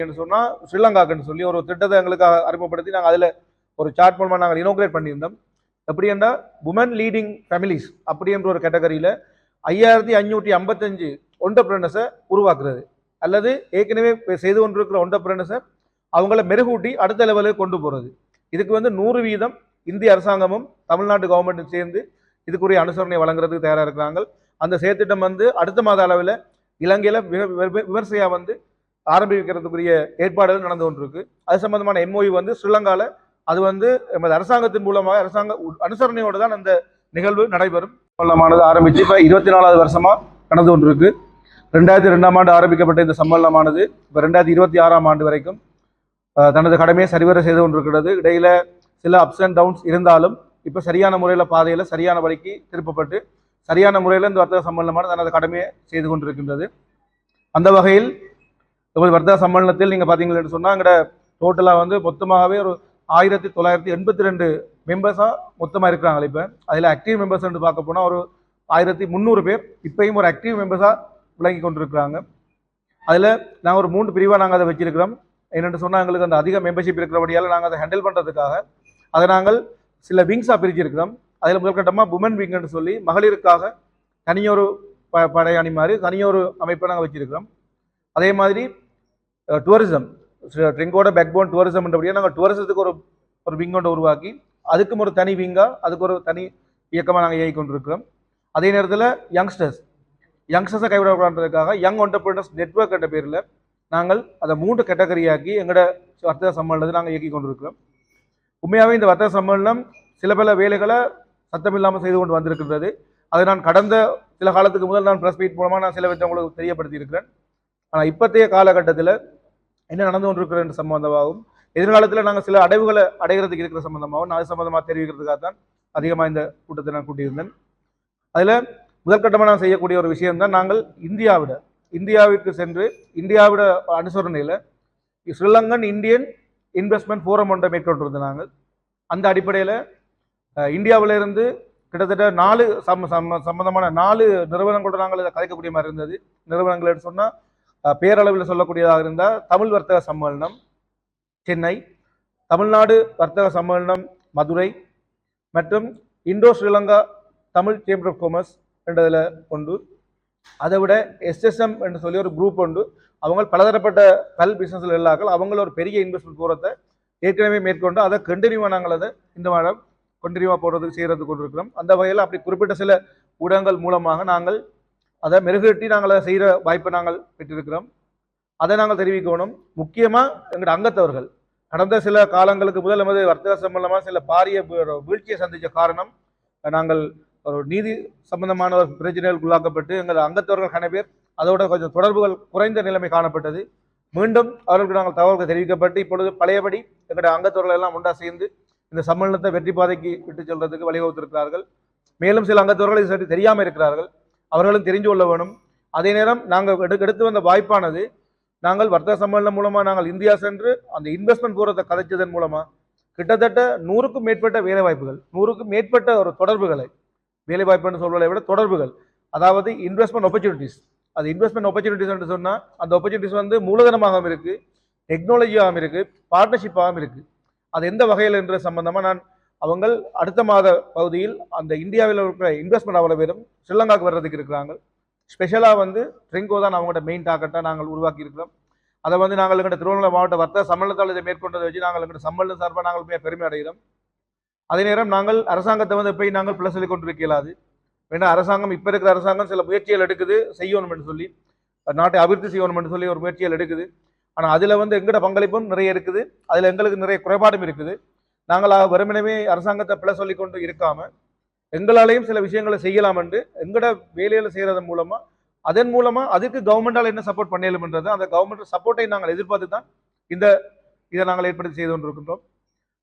சொன்னா ஸ்ரீலங்காக்குன்னு சொல்லி ஒரு திட்டத்தை எங்களுக்கு அறிமுகப்படுத்தி நாங்கள் அதில் ஒரு சார்ட் மூலமாக நாங்கள் இனோகிரேட் பண்ணியிருந்தோம். எப்படி என்றால் உமன் லீடிங் ஃபேமிலிஸ் அப்படி என்ற ஒரு கேட்டகரியில் 5555 ஒண்டர்பிரினர்ஸை உருவாக்குறது அல்லது ஏற்கனவே செய்து கொண்டிருக்கிற ஒண்டர்பிரினர்ஸை அவங்கள மெருகூட்டி அடுத்த லெவலுக்கு கொண்டு போகிறது. இதுக்கு 100% இந்திய அரசாங்கமும் தமிழ்நாட்டு கவர்மெண்ட்டும் சேர்ந்து இதுக்குரிய அனுசரணை வழங்குறதுக்கு தயாராக இருக்கிறாங்க. அந்த செயற்திட்டம் அடுத்த மாத அளவில் இலங்கையில் விமர்சையாக ஆரம்பிக்கிறதுக்குரிய ஏற்பாடுகள் நடந்து கொண்டிருக்கு. அது சம்பந்தமான எம்ஓயு ஸ்ரீலங்காவில் அது எமது அரசாங்கத்தின் மூலமாக அரசாங்க அனுசரணையோடு தான் அந்த நிகழ்வு நடைபெறும். சம்மேளனமானது ஆரம்பித்து இப்போ 24வது வருஷமாக நடந்து கொண்டிருக்கு. 2002ஆம் ஆண்டு ஆரம்பிக்கப்பட்ட இந்த சம்மேளனமானது இப்போ 2026ஆம் ஆண்டு வரைக்கும் தனது கடமையை சரிவர செய்து கொண்டிருக்கிறது. இடையில சில அப்ஸ் அண்ட் டவுன்ஸ் இருந்தாலும் இப்போ சரியான முறையில் பாதையில் சரியான வழிக்கு திருப்பப்பட்டு சரியான முறையில் இந்த வர்த்தக சம்மேளனமானது தனது கடமையை செய்து கொண்டிருக்கின்றது. அந்த வகையில் வர்த்தக சம்மேளனத்தில் நீங்கள் பார்த்தீங்கன்னு சொன்னால் எங்கட டோட்டலாக மொத்தமாகவே ஒரு 1982 மெம்பர்ஸாக மொத்தமாக இருக்கிறாங்க. இப்போ அதில் ஆக்டிவ் மெம்பர்ஸ் பார்க்க போனால் ஒரு 1300 பேர் இப்பயும் ஒரு ஆக்டிவ் மெம்பர்ஸாக விளங்கி கொண்டிருக்கிறாங்க. அதில் நாங்கள் ஒரு 3 பிரிவாக நாங்கள் அதை வச்சிருக்கிறோம். என்னென்னு சொன்னால் எங்களுக்கு அந்த அதிக மெம்பர்ஷிப் இருக்கிறபடியால் நாங்கள் அதை ஹேண்டில் பண்ணுறதுக்காக அதை நாங்கள் சில விங்ஸாக பிரிச்சிருக்கிறோம். அதில் முதற்கட்டமாக உமன் விங்னு சொல்லி மகளிருக்காக தனியொரு படையணி மாதிரி தனியொரு அமைப்பை நாங்கள் வச்சிருக்கிறோம். அதே மாதிரி டூரிசம் ட்ரிங்கோட பேக்போன் டூரிசம் என்றபடியாக நாங்கள் டூரிசத்துக்கு ஒரு விங் ஒன்று உருவாக்கி அதுக்கும் ஒரு தனி விங்காக அதுக்கு ஒரு தனி இயக்கமாக நாங்கள் இயக்கி கொண்டிருக்கிறோம். அதே நேரத்தில் யங்ஸ்டர்ஸை கைவிடப்படுறதுக்காக யங் என்டர்பிரினர்ஸ் நெட்வொர்க் என்ற பேரில் நாங்கள் அதை 3 கேட்டகரியாக்கி எங்களோட வர்த்தக சம்மேளனத்தை நாங்கள் இயக்கி கொண்டிருக்கிறோம். உண்மையாகவே இந்த வர்த்தக சம்மேளனம் சில பல வேலைகளை சத்தமில்லாமல் செய்து கொண்டு வந்திருக்கின்றது. அதை நான் கடந்த சில காலத்துக்கு முதல் நான் ப்ரெஸ் மீட் மூலமாக நான் சில விஷயம் உங்களுக்கு தெரியப்படுத்தி இருக்கிறேன். ஆனால் இப்போத்தைய காலகட்டத்தில் என்ன நடந்து கொண்டிருக்கிற சம்பந்தமாகவும் எதிர்காலத்தில் நாங்கள் சில அடைவுகளை அடைகிறதுக்கு இருக்கிற சம்பந்தமாகவும் அது சம்பந்தமாக தெரிவிக்கிறதுக்காக தான் அதிகமாக இந்த கூட்டத்தை நான் கூட்டியிருந்தேன். அதில் முதற்கட்டமாக நான் செய்யக்கூடிய ஒரு விஷயம்தான் நாங்கள் இந்தியாவிற்கு சென்று இந்தியாவோட அனுசரணையில் ஸ்ரீலங்கன் இந்தியன் இன்வெஸ்ட்மெண்ட் ஃபோரம் ஒன்றை மேற்கொண்டிருந்தோம். நாங்கள் அந்த அடிப்படையில் இந்தியாவிலிருந்து கிட்டத்தட்ட 4 சம்பந்தமான 4 நிறுவனங்களோட நாங்கள் இதை கலைக்கக்கூடிய மாதிரி இருந்தது. நிறுவனங்கள் சொன்னால் பேரளவில் சொல்லக்கூடியதாக இருந்தால் தமிழ் வர்த்தக சம்மேளனம் சென்னை, தமிழ்நாடு வர்த்தக சம்மேளனம் மதுரை மற்றும் Indo Sri Lanka Tamil chamber of commerce என்றதில் உண்டு. அதை விட எஸ்எஸ்எம் என்று சொல்லி ஒரு குரூப் உண்டு. அவங்க பலதரப்பட்ட பிஸ்னஸில் இல்லாமல் அவங்கள ஒரு பெரிய இன்வெஸ்ட்மெண்ட் போகிறத ஏற்கனவே மேற்கொண்டு அதை கண்டினியூவாக நாங்கள் அதை இந்த மாதம் கண்டினியூவாக போடுறதுக்கு செய்கிறது கொண்டிருக்கிறோம். அந்த வகையில் அப்படி குறிப்பிட்ட சில ஊடகங்கள் மூலமாக நாங்கள் அதை மெருகேற்றி நாங்கள் அதை செய்கிற வாய்ப்பை நாங்கள் பெற்றிருக்கிறோம். அதை நாங்கள் தெரிவிக்கணும். முக்கியமாக எங்களோட அங்கத்தவர்கள் கடந்த சில காலங்களுக்கு முதல் நமது வர்த்தக சம்பந்தமாக சில பாரிய வீழ்ச்சியை சந்தித்த காரணம் நாங்கள் ஒரு நீதி சம்பந்தமான ஒரு பிரச்சனைகளுக்கு உள்ளாக்கப்பட்டு எங்கள் அங்கத்தவர்கள் கன பேர் அதோட கொஞ்சம் தொடர்புகள் குறைந்த நிலைமை காணப்பட்டது. மீண்டும் அவர்களுக்கு நாங்கள் தகவல்கள் தெரிவிக்கப்பட்டு இப்பொழுது பழையபடி எங்களுடைய அங்கத்தவர்கள் எல்லாம் ஒன்றா சேர்ந்து இந்த சம்மேளனத்தை வெற்றி பாதைக்கு விட்டு செல்றதுக்கு வழிவகுத்திருக்கிறார்கள். மேலும் சில அங்கத்தவர்கள் இது சற்று தெரியாமல் இருக்கிறார்கள். அவர்களும் தெரிஞ்சு கொள்ள வேணும். அதே நேரம் நாங்கள் எடுத்து வந்த வாய்ப்பானது நாங்கள் வர்த்தக சம்மேளனம் மூலமாக நாங்கள் இந்தியா சென்று அந்த இன்வெஸ்ட்மெண்ட் போகிறத கதைச்சதன் மூலமாக கிட்டத்தட்ட 100க்கும் மேற்பட்ட வேலை வாய்ப்புகள் 100க்கும் மேற்பட்ட ஒரு தொடர்புகளை வேலை வாய்ப்புன்னு சொல்வதை விட தொடர்புகள், அதாவது இன்வெஸ்ட்மெண்ட் ஆப்பர்ச்சுனிட்டிஸ். அது இன்வெஸ்ட்மெண்ட் ஆப்பர்ச்சுனிட்டிஸ் என்று சொன்னால் அந்த ஆப்பர்ச்சுனிட்டிஸ் மூலதனமாகவும் இருக்குது, டெக்னாலஜியாகவும் இருக்குது, பார்ட்னர்ஷிப்பாகவும் இருக்குது. அது எந்த வகையில் என்ற சம்பந்தமாக நான் அவங்க அடுத்த மாத பகுதியில் அந்த இந்தியாவில் இருக்கிற இன்வெஸ்ட்மெண்ட் அவ்வளோ பேரும் ஸ்ரீலங்காவுக்கு வர்றதுக்கு இருக்கிறாங்க. ஸ்பெஷலாக ட்ரிங்கோ தான் அவங்களோட மெயின் டார்கெட்டாக நாங்கள் உருவாக்கி இருக்கிறோம். அதை நாங்கள் எங்கள்கிட்ட திருவண்ணாமலை மாவட்ட வர்த்தக சம்மேளனத்தால் இதை மேற்கொண்டதை வச்சு நாங்கள் எங்கள்கிட்ட சம்மேளன சார்பாக நாங்கள் பெருமை அடைகிறோம். அதே நேரம் நாங்கள் அரசாங்கத்தை போய் நாங்கள் பிள்ளை சொல்லி கொண்டிருக்க இயலாது. வேணா அரசாங்கம் இப்போ இருக்கிற அரசாங்கம் சில முயற்சிகள் எடுக்குது, செய்யணும்னு சொல்லி நாட்டை அபிவிருத்தி செய்யணும்னு சொல்லி ஒரு முயற்சிகள் எடுக்குது. ஆனால் அதில் எங்களோட பங்களிப்பும் நிறைய இருக்குது, அதில் எங்களுக்கு நிறைய குறைபாடும் இருக்குது. நாங்கள் வெறுமனவே அரசாங்கத்தை பிள்ளை சொல்லி கொண்டு இருக்காமல் எங்களாலையும் சில விஷயங்களை செய்யலாம் என்று எங்களோட வேலையில் செய்கிறதன் மூலமாக அதன் மூலமாக அதுக்கு கவர்மெண்டால் என்ன சப்போர்ட் பண்ணலும்ன்றது அந்த கவர்மெண்ட் சப்போர்ட்டை நாங்கள் எதிர்பார்த்து தான் இதை நாங்கள் ஏற்படுத்தி செய்து கொண்டிருக்கின்றோம்.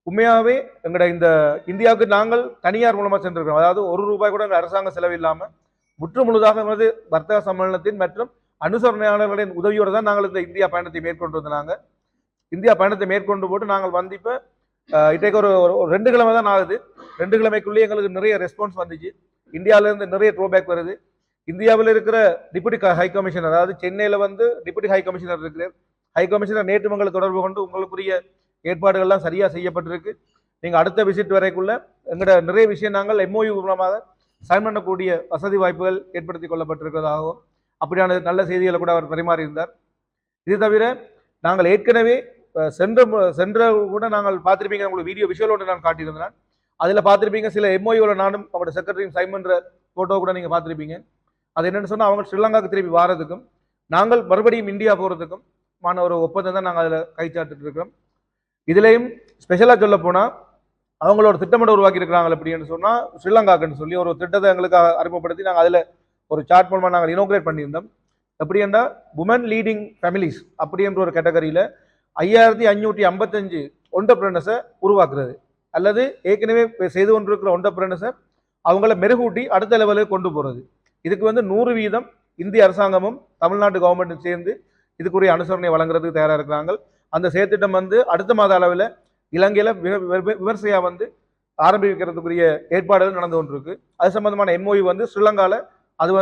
உண்மையாகவே எங்களோட இந்த இந்தியாவுக்கு நாங்கள் தனியார் மூலமாக சென்றிருக்கிறோம். அதாவது ₹1 கூட எங்கள் அரசாங்க செலவு இல்லாமல் முற்று முழுதாக வர்த்தக சம்மேளனத்தின் மற்றும் அனுசரணையாளர்களின் உதவியோடு தான் நாங்கள் இந்த இந்தியா பயணத்தை மேற்கொண்டு வந்தாங்க. இந்தியா பயணத்தை மேற்கொண்டு போட்டு நாங்கள் இப்போ இன்றைக்கு ஒரு 2 கிழமை தான் ஆகுது. 2 கிழமைக்குள்ளேயே எங்களுக்கு நிறைய ரெஸ்பான்ஸ் வந்துச்சு. இந்தியாவிலேருந்து நிறைய ட்ரோபேக் வருது. இந்தியாவில் இருக்கிற டிப்யூட்டி ஹை கமிஷனர், அதாவது சென்னையில் டிப்யூட்டி ஹை கமிஷனர் இருக்கிறார், ஹை கமிஷனர் நேற்று உங்களை தொடர்பு கொண்டு உங்களுக்குரிய ஏற்பாடுகள்லாம் சரியாக செய்யப்பட்டிருக்கு. நீங்கள் அடுத்த விசிட் வரைக்குள்ள எங்களோட நிறைய விஷயம் நாங்கள் எம்ஓயு மூலமாக சைன் பண்ணக்கூடிய வசதி வாய்ப்புகள் ஏற்படுத்தி கொள்ளப்பட்டிருக்கிறதாகவும் அப்படியான நல்ல செய்திகளை கூட அவர் பரிமாறியிருந்தார். இது தவிர நாங்கள் ஏற்கனவே சென்ற கூட நாங்கள் பார்த்துருப்பீங்க, உங்களுக்கு வீடியோ விஷுவலோடு நான் காட்டியிருந்தேன். அதில் பார்த்துருப்பீங்க சில எம்ஓயூல நானும் அவங்களோட செக்ரட்டரியும் சைன் பண்ணுற ஃபோட்டோ கூட நீங்கள் பார்த்துருப்பீங்க. அது என்னென்னு சொன்னால் அவங்க ஸ்ரீலங்காவுக்கு திரும்பி வாரதுக்கும் நாங்கள் மறுபடியும் இந்தியா போகிறதுக்கும் ஒரு ஒப்பந்தம் தான் நாங்கள் அதில் கைச்சாட்டு இருக்கிறோம். இதுலேயும் ஸ்பெஷலாக சொல்ல போனால் அவங்களோட திட்டமிட உருவாக்கி இருக்கிறாங்க அப்படின்னு சொன்னால் ஸ்ரீலங்காக்குன்னு சொல்லி ஒரு திட்டத்தை எங்களுக்கு அறிமுகப்படுத்தி நாங்கள் அதில் ஒரு சார்ட் மூலமாக நாங்கள் இனோகிரேட் பண்ணியிருந்தோம். எப்படி என்றால் உமன் லீடிங் ஃபேமிலிஸ் அப்படின்ற ஒரு கேட்டகரியில் 5555 ஒண்டர்பிரினர்ஸை உருவாக்குறது அல்லது ஏற்கனவே செய்து கொண்டிருக்கிற ஒண்டர்பிரினர்ஸை அவங்கள மெருகூட்டி அடுத்த லெவலுக்கு கொண்டு போகிறது. இதுக்கு 100% இந்திய அரசாங்கமும் தமிழ்நாட்டு கவர்மெண்ட்டும் சேர்ந்து இதுக்குரிய அனுசரணை வழங்குறதுக்கு தயாராக இருக்கிறாங்க. அந்த செயற்திட்டம் அடுத்த மாத அளவில் இலங்கையில் விமர்சையாக ஆரம்பிக்கிறதுக்குரிய ஏற்பாடுகள் நடந்து கொண்டிருக்கு. அது சம்பந்தமான எம்ஓயு ஸ்ரீலங்காவில் அது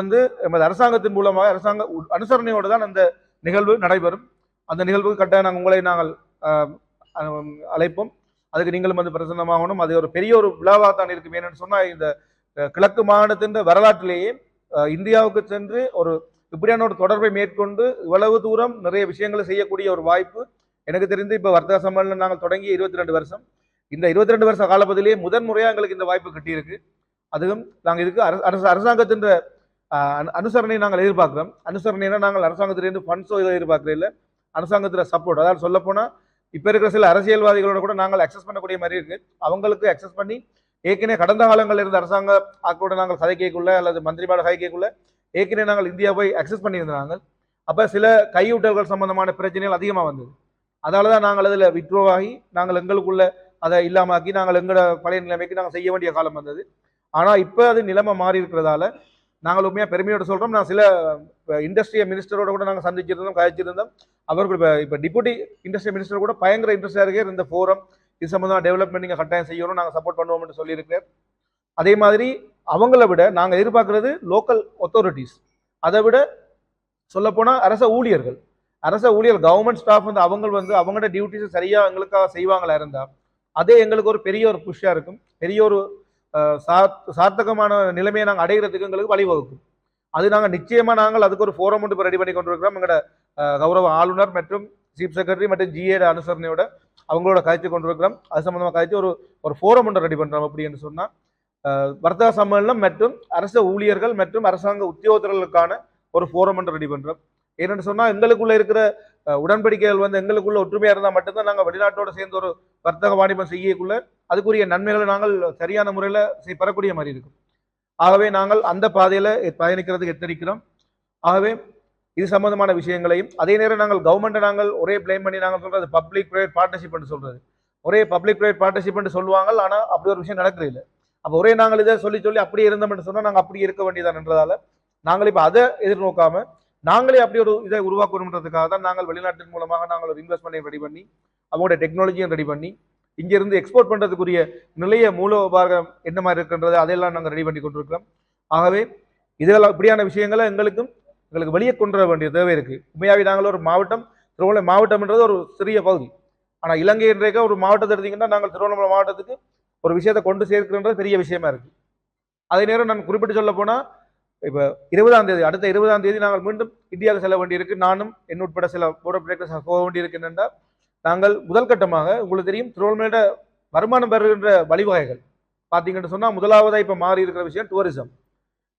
எமது அரசாங்கத்தின் மூலமாக அரசாங்க அனுசரணையோடு தான் அந்த நிகழ்வு நடைபெறும். அந்த நிகழ்வுக்கு கட்டாயம் உங்களை நாங்கள் அழைப்போம். அதுக்கு நீங்களும் பிரசன்னமாகணும். அது ஒரு பெரிய ஒரு விழாவாக தான் இருக்கும். ஏன்னு சொன்னால் இந்த கிழக்கு மாகாணத்தின் வரலாற்றிலேயே இந்தியாவுக்கு சென்று ஒரு இப்படியான ஒரு தொடர்பை மேற்கொண்டு இவ்வளவு தூரம் நிறைய விஷயங்களை செய்யக்கூடிய ஒரு வாய்ப்பு எனக்கு தெரிந்து இப்போ வர்த்தக சம்மேளனம் நாங்கள் தொடங்கி 22 வருஷம். இந்த 22 வருஷ காலப்பதிலேயே முதன்முறையாக எங்களுக்கு இந்த வாய்ப்பு கிட்டியிருக்கு. அதுவும் நாங்கள் இதுக்கு அரசாங்கத்தின் அனுசரணை நாங்கள் எதிர்பார்க்கிறோம். அனுசரணைனா நாங்கள் அரசாங்கத்திலேருந்து ஃபண்ட்ஸோ இதை எதிர்பார்க்கல, இல்லை அரசாங்கத்தில் சப்போர்ட். அதாவது சொல்ல போனால் இப்போ இருக்கிற சில அரசியல்வாதிகளோட கூட நாங்கள் அக்சஸ் பண்ணக்கூடிய மாதிரி இருக்கு. அவங்களுக்கு அக்சஸ் பண்ணி ஏற்கனவே கடந்த காலங்களில் இருந்த அரசாங்க ஆக்களோட நாங்கள் கதைக்குள்ள அல்லது மந்திரிபாட கதைக்குள்ள ஏற்கனவே நாங்கள் இந்தியா போய் அக்சஸ் பண்ணியிருந்தாங்க. அப்போ சில கையூட்டல்கள் சம்பந்தமான பிரச்சனைகள் அதிகமாக வந்தது. அதனால தான் நாங்கள் அதில் விட்ரோவாகி நாங்கள் எங்களுக்குள்ள அதை இல்லாமாக்கி நாங்கள் எங்களோட பழைய நிலைமைக்கு நாங்கள் செய்ய வேண்டிய காலம் வந்தது. ஆனால் இப்போ அது நிலைமை மாறி இருக்கிறதால நாங்கள் உண்மையாக பெருமையோடு சொல்கிறோம். நான் சில இண்டஸ்ட்ரியல் மினிஸ்டரோட கூட நாங்கள் சந்திச்சிருந்தோம், கழிச்சிருந்தோம். அவர்கள் இப்போ டிப்யூட்டி இண்டஸ்ட்ரியல் மினிஸ்டர் கூட பயங்கர இன்ட்ரெஸ்டாக இருக்கிற இந்த ஃபோரம் இது சம்பந்தமாக டெவலப்மெண்ட் நீங்கள் கட்டாயம் செய்யணும், நாங்கள் சப்போர்ட் பண்ணுவோம்னு சொல்லியிருக்கிறேன். அதே மாதிரி அவங்கள விட நாங்கள் எதிர்பார்க்கறது லோக்கல் அத்தாரிட்டிஸ், அதை விட சொல்லப்போனால் அரச ஊழியர்கள் கவர்மெண்ட் ஸ்டாஃப் அவங்களோட டியூட்டிஸை சரியாக எங்களுக்காக செய்வாங்களா இருந்தால் அதே எங்களுக்கு ஒரு பெரிய ஒரு புஷ்ஷாக இருக்கும். பெரிய ஒரு சார்த்தகமான நிலைமையை நாங்கள் அடைகிறதுக்கு எங்களுக்கு வழிவகுக்கும். அது நாங்கள் நிச்சயமாக அதுக்கு ஒரு ஃபோரம் இப்போ ரெடி பண்ணி கொண்டிருக்கிறோம். எங்களோட கௌரவ ஆளுநர் மற்றும் சீஃப் செக்ரட்டரி மற்றும் ஜிஏட அனுசரணையோட அவங்களோட கழித்து கொண்டிருக்கிறோம். அது சம்பந்தமாக கழித்து ஒரு ஃபோரம் ஒன்று ரெடி பண்ணுறோம். அப்படின்னு சொன்னால் வர்த்தக சம்மேளனம் மற்றும் அரச ஊழியர்கள் மற்றும் அரசாங்க உத்தியோகத்தர்களுக்கான ஒரு ஃபோரம் ஒன்று ரெடி பண்ணுறோம். ஏன்னு சொன்னால் எங்களுக்குள்ள இருக்கிற உடன்படிக்கைகள் எங்களுக்குள்ள ஒற்றுமையாக இருந்தால் மட்டும்தான் நாங்கள் வெளிநாட்டோடு சேர்ந்து ஒரு வர்த்தக வாணிபம் செய்யக்குள்ள அதுக்குரிய நன்மைகளை நாங்கள் சரியான முறையில் பெறக்கூடிய மாதிரி இருக்கும். ஆகவே நாங்கள் அந்த பாதையில் பயணிக்கிறதுக்கு எத்தரிக்கிறோம். ஆகவே இது சம்பந்தமான விஷயங்களையும் அதே நேரம் நாங்கள் கவர்மெண்ட்டை நாங்கள் ஒரே பிளேம் பண்ணி நாங்கள் சொல்கிறது பப்ளிக் ப்ரைவேட் பார்ட்னர்ஷிப் சொல்கிறது. ஒரே பப்ளிக் ப்ரைவேட் பார்ட்னர்ஷிப் சொல்லுவாங்க, ஆனால் அப்படி ஒரு விஷயம் நடக்கிறது இல்லை. அப்போ ஒரே நாங்கள் இதை சொல்லி அப்படியே இருந்தோம்னு சொன்னால் நாங்கள் அப்படி இருக்க வேண்டியதான்றதால நாங்கள் இப்போ அதை எதிர்நோக்காமல் நாங்களே அப்படி ஒரு இதை உருவாக்கணுன்றதுக்காக தான் நாங்கள் வெளிநாட்டின் மூலமாக நாங்கள் ஒரு இன்வெஸ்ட்மெண்ட்டையும் ரெடி பண்ணி அவங்களோட டெக்னாலஜியும் ரெடி பண்ணி இங்கிருந்து எக்ஸ்போர்ட் பண்ணுறதுக்குரிய நிலைய மூலோபாரம் என்ன மாதிரி இருக்குன்றது அதையெல்லாம் நாங்கள் ரெடி பண்ணி கொண்டிருக்கிறோம். ஆகவே இதெல்லாம் இப்படியான விஷயங்களை எங்களுக்கு வெளியே கொண்டு வர வேண்டிய தேவை இருக்குது. உண்மையாகவே நாங்கள் ஒரு மாவட்டம், திருவண்ணாமலை மாவட்டம்ன்றது ஒரு சிறிய பகுதி. ஆனால் இலங்கை இன்றைக்கு ஒரு மாவட்டத்தை எடுத்தீங்கன்னா நாங்கள் திருவண்ணாமலை மாவட்டத்துக்கு ஒரு விஷயத்தை கொண்டு சேர்க்கிறன்றது பெரிய விஷயமா இருக்குது. அதே நேரம் நான் குறிப்பிட்டு சொல்ல போனால் இப்போ 20ஆம் தேதி அடுத்த 20ஆம் தேதி நாங்கள் மீண்டும் இந்தியாவுக்கு செல்ல வேண்டியிருக்கு. நானும் உட்பட சில போர்ட் ஆஃப் டைரக்டர்ஸ் போக வேண்டியிருக்கு. என்னென்னா நாங்கள் முதல் கட்டமாக உங்களுக்கு தெரியும் திருவண்ணாமலையோட வருமானம் பெறுகின்ற வழிவகைகள் பார்த்தீங்கன்னு சொன்னால் முதலாவதாக இப்போ மாறி இருக்கிற விஷயம்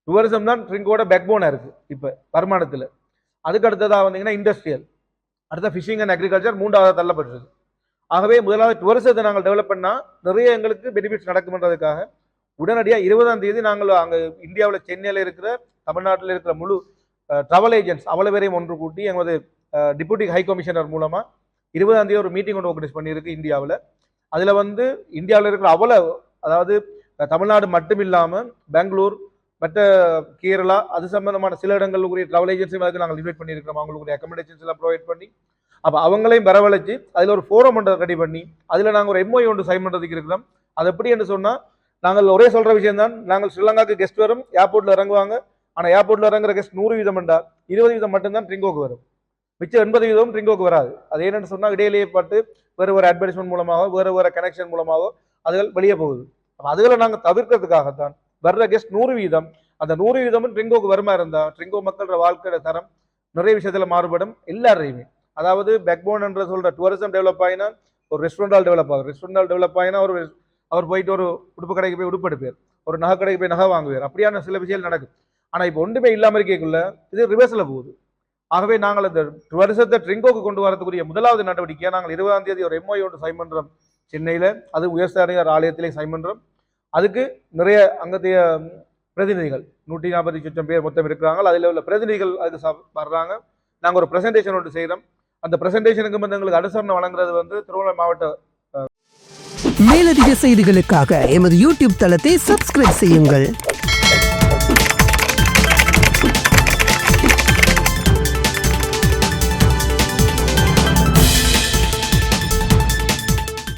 டூரிசம் தான் ட்ரிங்கோட பேக்போனாக இருக்குது இப்போ வருமானத்தில். அதுக்கு அடுத்ததாக வந்தீங்கன்னா இண்டஸ்ட்ரியல், அடுத்த ஃபிஷிங் அண்ட் அக்ரிகல்ச்சர் மூன்றாவது தள்ளப்பட்டிருக்கு. ஆகவே முதலாவது டூரிசத்தை நாங்கள் டெவலப் பண்ணால் நிறைய எங்களுக்கு பெனிஃபிட்ஸ் நடக்கும்ன்றதுக்காக உடனடியாக 20ஆம் தேதி நாங்கள் அங்கே இந்தியாவில் சென்னையில் இருக்கிற தமிழ்நாட்டில் இருக்கிற முழு ட்ராவல் ஏஜென்ட்ஸ் அவ்வளோ பேரையும் ஒன்று கூட்டி எங்களது டிப்யூட்டி ஹை கமிஷனர் மூலமாக 20ஆம் தேதி ஒரு மீட்டிங் ஒன்று ஆர்கனைஸ் பண்ணியிருக்கு இந்தியாவில். அதில் இந்தியாவில் இருக்கிற அதாவது தமிழ்நாடு மட்டும் இல்லாமல் பெங்களூர் மற்ற கேரளா அது சம்பந்தமான சில இடங்களுக்குரிய ட்ராவல் ஏஜென்சியும் அதுக்கு நாங்கள் இன்வைட் பண்ணியிருக்கிறோம். அவங்களுக்குரிய அக்கமடேஷன்ஸ் எல்லாம் ப்ரொவைட் பண்ணி அப்போ அவங்களையும் வரவழைச்சு அதில் ஒரு ஃபோரம் ஒன்று ரெடி பண்ணி அதில் நாங்கள் ஒரு எம்ஓஐ ஒன்று சைன் பண்ணுறதுக்கு இருக்கிறோம். அது எப்படி என்று சொன்னால் நாங்கள் ஒரே சொல்கிற விஷயம் தான், நாங்கள் ஸ்ரீலங்காவுக்கு கெஸ்ட் வரும் ஏர்போர்ட்டில் இறங்குவாங்க. ஆனால் ஏர்போர்ட்டில் இறங்குற கெஸ்ட் 100% என்றால் 20% மட்டும்தான் ட்ரிங்கோக்கு வரும். மிச்சம் 80% ட்ரிங்கோக்கு வராது. அது என்னன்னு சொன்னா இடையிலேயே பட்டு வேறு ஒரு அட்வர்டைஸ்மெண்ட் மூலமாக வேறு கனெக்ஷன் மூலமாக அதுகள் வெளியே போகுது. அதுகளை நாங்கள் தவிர்க்கிறதுக்காகத்தான் வர்ற கெஸ்ட் 100% அந்த 100% ட்ரிங்கோக்கு வருமா இருந்தா ட்ரிங்கோ மக்களோட வாழ்க்கையோட தரம் நிறைய விஷயத்துல மாறுபடும் எல்லாரையுமே. அதாவது பேக்போன் என்ற சொல்ற டூரிசம் டெவலப் ஆகினா ஒரு ரெஸ்டாரண்டால் டெவலப் ஆகும். ரெஸ்டாரண்டால் டெவலப் ஆகினா அவர் போயிட்டு ஒரு உடுப்பு கடைக்கு போய் உடுப்பு எடுப்பார், ஒரு நகை கடைக்கு போய் நகை வாங்குவார். அப்படியான சில விஷயங்கள் நடக்கும். ஆனா இப்போ ஒன்றுமே இல்லாமல் இருக்கக்குள்ள இது ரிவர்ஸ்ல போகுது. ஆகவே நாங்கள் அந்த வருஷத்தை ட்ரிங்கோக்கு கொண்டு வரதுக்குரிய முதலாவது நடவடிக்கையா நாங்கள் 20ஆம் தேதி ஒரு MOU ஒன்று சைன் பண்றோம் சென்னையில. அது உயர்ஸ்தானிகர் ஆலயத்திலே சைன் பண்றோம். அதுக்கு நிறைய அங்கத்தைய பிரதிநிதிகள் 140 லட்சம் பேர் மொத்தம் இருக்கிறாங்க. அதில் உள்ள பிரதிநிதிகள் அதுக்கு வர்றாங்க. நாங்கள் ஒரு பிரசன்டேஷன் ஒன்று செய்கிறோம். அந்த பிரசன்டேஷனுக்கு வந்து எங்களுக்கு அனுசரணை வழங்குறது வந்து திருவண்ணாமலை மாவட்ட. மேலதிக செய்திகளுக்காக எமது யூடியூப் தளத்தை சப்ஸ்கிரைப் செய்யுங்கள்.